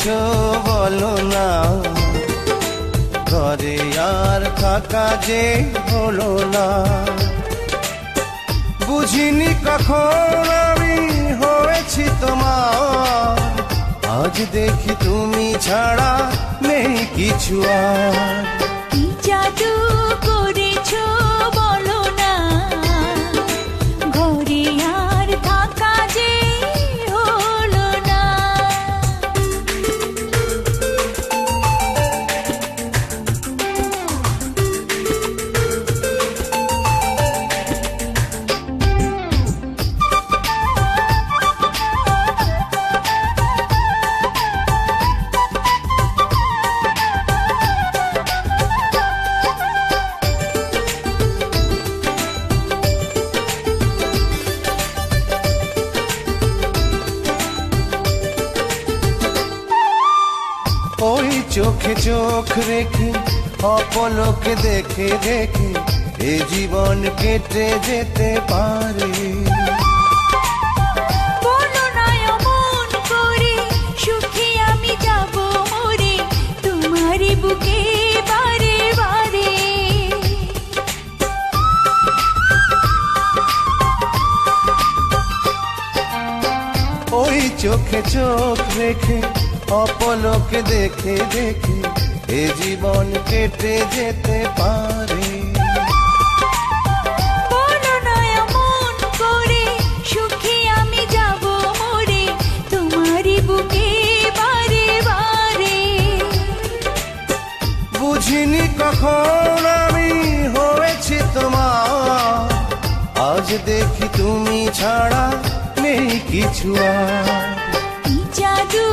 করেছো বলো না, ঘরে আর থাকা যে হলো না। বুঝিনি কখন আমি হয়েছি তোমার, আজ দেখি তুমি ছাড়া নেই কিছু আর। কি জাদু করেছো বলো না, ঘরে আর থাকা যে হলো না। ওই চোখে চোখ রেখে অপলকে দেখে দেখে এ জীবন কেটে যেতে পারে। বলো না অমন করে, সুখে আমি যাব মরে তোমারই বুকে বারে বারে। ওই চোখে চোখ রেখে অপলকে দেখে দেখে এ জীবন কেটে যেতে পারে। বলো না অমন করে, সুখে আমি যাব মরে তোমারই বুকে বারে বারে। বুঝিনি কখন আমি হয়েছি তোমার, আজ দেখি তুমি ছাড়া নেই কিছু আর। কি জাদু